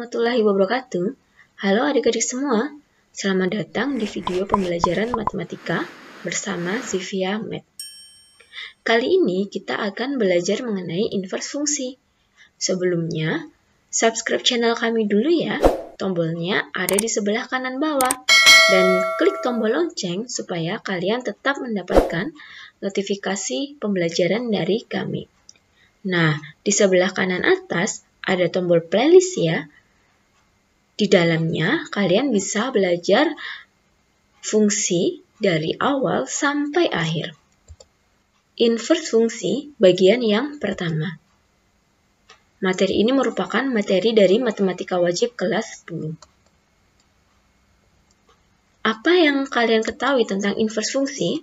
warahmatullahi wabarakatuh. Halo adik-adik semua, selamat datang di video pembelajaran matematika bersama Zivia Math. Kali ini kita akan belajar mengenai inverse fungsi. Sebelumnya, subscribe channel kami dulu ya, tombolnya ada di sebelah kanan bawah. Dan klik tombol lonceng supaya kalian tetap mendapatkan notifikasi pembelajaran dari kami. Nah, di sebelah kanan atas ada tombol playlist ya. Di dalamnya kalian bisa belajar fungsi dari awal sampai akhir. Inverse fungsi bagian yang pertama. Materi ini merupakan materi dari matematika wajib kelas 10. Apa yang kalian ketahui tentang inverse fungsi?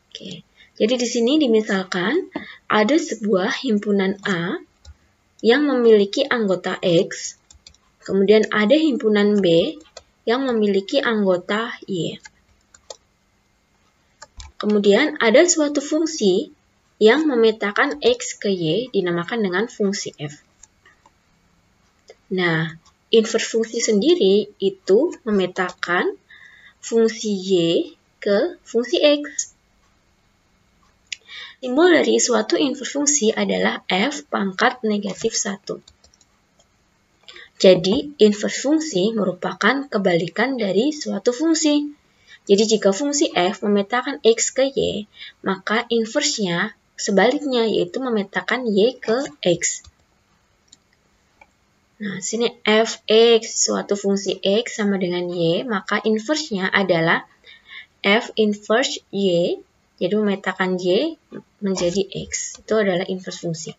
Oke. Jadi di sini dimisalkan ada sebuah himpunan A yang memiliki anggota X, kemudian ada himpunan B yang memiliki anggota Y. Kemudian ada suatu fungsi yang memetakan X ke Y dinamakan dengan fungsi F. Nah, inverse fungsi sendiri itu memetakan fungsi Y ke fungsi X. Simbol dari suatu inverse fungsi adalah F pangkat negatif 1. Jadi, inverse fungsi merupakan kebalikan dari suatu fungsi. Jadi, jika fungsi F memetakan X ke Y, maka inverse-nya sebaliknya, yaitu memetakan Y ke X. Nah, sini Fx, suatu fungsi X sama dengan Y, maka inverse-nya adalah F inverse Y, jadi memetakan Y menjadi X. Itu adalah inverse fungsi.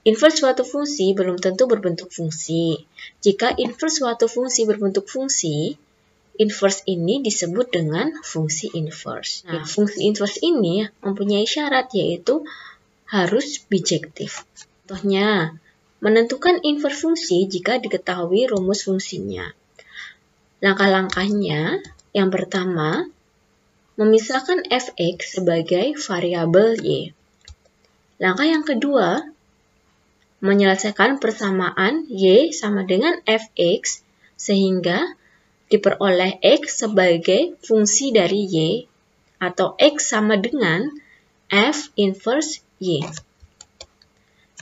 Inverse suatu fungsi belum tentu berbentuk fungsi. Jika inverse suatu fungsi berbentuk fungsi, inverse ini disebut dengan fungsi inverse. Nah, fungsi inverse ini mempunyai syarat yaitu harus bijektif. Contohnya, menentukan inverse fungsi jika diketahui rumus fungsinya. Langkah-langkahnya, yang pertama, memisahkan fx sebagai variabel y. Langkah yang kedua, menyelesaikan persamaan y sama dengan fx sehingga diperoleh x sebagai fungsi dari y atau x sama dengan f inverse y.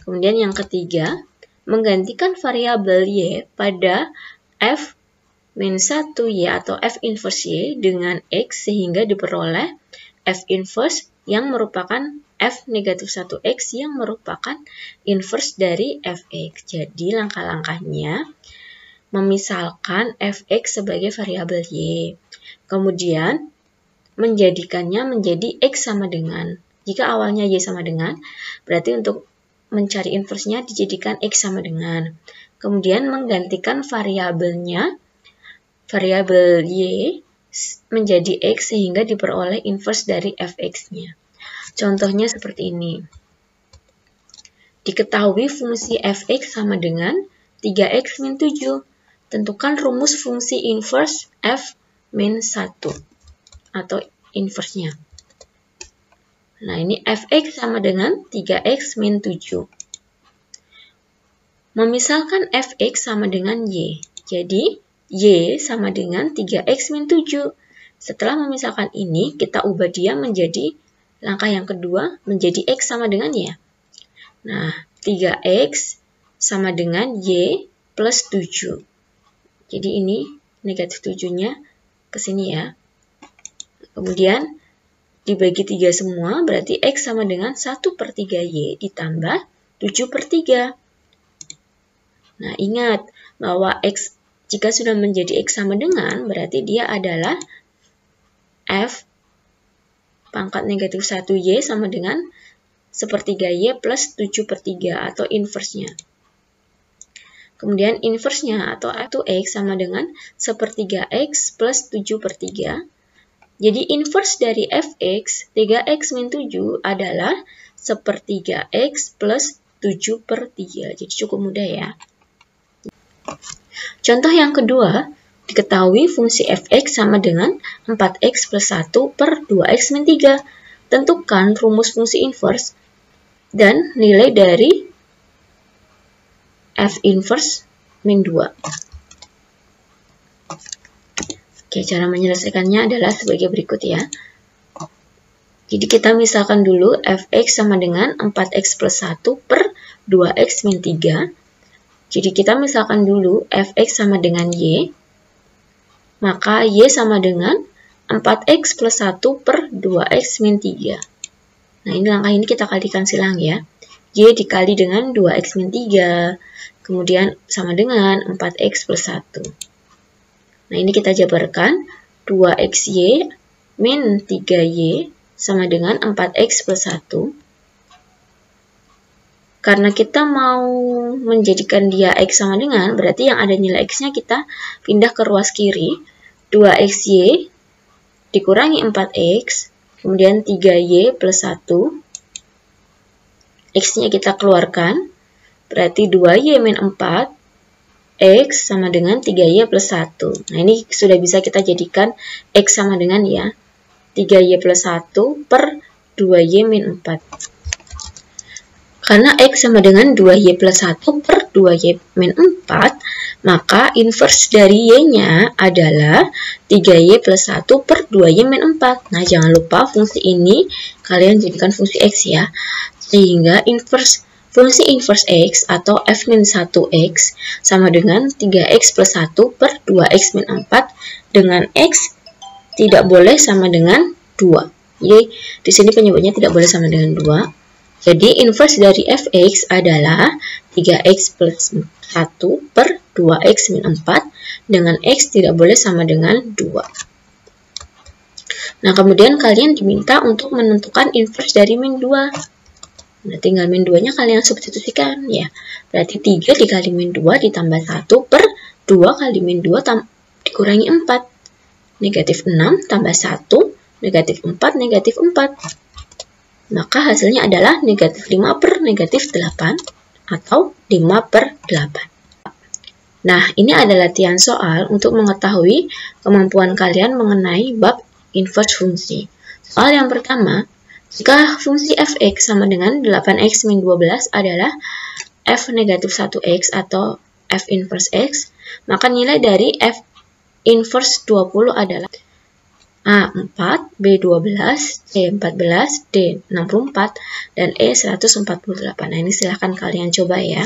Kemudian yang ketiga, menggantikan variabel y pada f min 1y atau f inverse y dengan x sehingga diperoleh f inverse yang merupakan f negatif 1x yang merupakan inverse dari fx. Jadi langkah-langkahnya memisalkan fx sebagai variabel y. Kemudian menjadikannya menjadi x sama dengan. Jika awalnya y sama dengan, berarti untuk mencari inverse-nya dijadikan x sama dengan. Kemudian menggantikan variabelnya variabel y menjadi x sehingga diperoleh inverse dari fx-nya. Contohnya seperti ini. Diketahui fungsi fx sama dengan 3x min 7. Tentukan rumus fungsi inverse f min 1 atau inverse-nya. Nah, ini fx sama dengan 3x min 7. Memisalkan fx sama dengan y. Jadi, y sama dengan 3x min 7. Setelah memisahkan ini, kita ubah dia menjadi langkah yang kedua, menjadi x sama dengan y. Nah, 3x sama dengan y plus 7. Jadi ini negatif 7-nya ke sini ya. Kemudian, dibagi 3 semua, berarti x sama dengan 1/3y ditambah 7/3. Nah, ingat bahwa x jika sudah menjadi x sama dengan, berarti dia adalah f pangkat negatif 1y sama dengan 1/3y plus 7/3 atau inverse-nya. Kemudian inverse-nya atau f(x) sama dengan 1/3x plus 7/3. Jadi inverse dari fx, 3x min 7 adalah 1/3x plus 7/3. Jadi cukup mudah ya. Contoh yang kedua, diketahui fungsi fx sama dengan 4x plus 1 per 2x min 3. Tentukan rumus fungsi inverse dan nilai dari f inverse min 2. Oke, cara menyelesaikannya adalah sebagai berikut ya. Jadi kita misalkan dulu fx sama dengan 4x plus 1 per 2x min 3. Jadi kita misalkan dulu fx sama dengan y, maka y sama dengan 4x plus 1 per 2x min 3. Nah, ini langkah ini kita kalikan silang ya. Y dikali dengan 2x min 3, kemudian sama dengan 4x plus 1. Nah, ini kita jabarkan 2xy min 3y sama dengan 4x plus 1. Karena kita mau menjadikan dia x sama dengan, berarti yang ada nilai x-nya kita pindah ke ruas kiri. 2xy dikurangi 4x, kemudian 3y plus 1. X-nya kita keluarkan, berarti 2y min 4. X sama dengan 3y plus 1. Nah, ini sudah bisa kita jadikan X sama dengan ya 3y plus 1 per 2y min 4. Karena X sama dengan 2y plus 1 per 2y min 4, maka inverse dari y-nya adalah 3y plus 1 per 2y min 4. Nah, jangan lupa fungsi ini kalian jadikan fungsi X ya. Sehingga fungsi inverse X atau f-1x sama dengan 3x plus 1 per 2x min 4 dengan X tidak boleh sama dengan 2. Jadi, di sini penyebutnya tidak boleh sama dengan 2. Jadi, inverse dari fx adalah 3x plus 1 per 2x min 4 dengan X tidak boleh sama dengan 2. Nah, kemudian kalian diminta untuk menentukan inverse dari min 2. Nah, tinggal min 2-nya kalian substitusikan ya. Berarti 3 dikali min 2 ditambah 1 per 2 kali min 2 dikurangi 4. Negatif 6 tambah 1, negatif 4, negatif 4. Maka hasilnya adalah negatif 5 per negatif 8 atau 5 per 8. Nah, ini adalah latihan soal untuk mengetahui kemampuan kalian mengenai bab inverse fungsi. Soal yang pertama, jika fungsi fx sama dengan 8x min 12 adalah f negatif 1x atau f inverse x, maka nilai dari f inverse 20 adalah A4, B12, C14, D64, dan E148. Nah, ini silahkan kalian coba ya.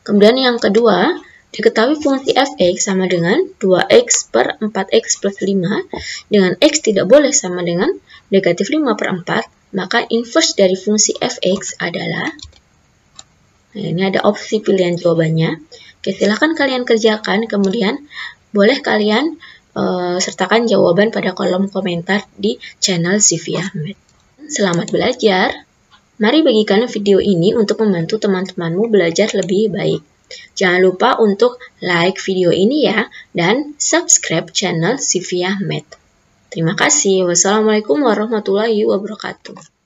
Kemudian yang kedua, diketahui fungsi fx sama dengan 2x per 4x plus 5 dengan x tidak boleh sama dengan negatif 5 per 4, maka inverse dari fungsi fx adalah, nah ini ada opsi pilihan jawabannya. Oke, silahkan kalian kerjakan, kemudian boleh kalian sertakan jawaban pada kolom komentar di channel Zivia Med. Selamat belajar! Mari bagikan video ini untuk membantu teman-temanmu belajar lebih baik. Jangan lupa untuk like video ini ya, dan subscribe channel Zivia Med. Terima kasih. Wassalamualaikum warahmatullahi wabarakatuh.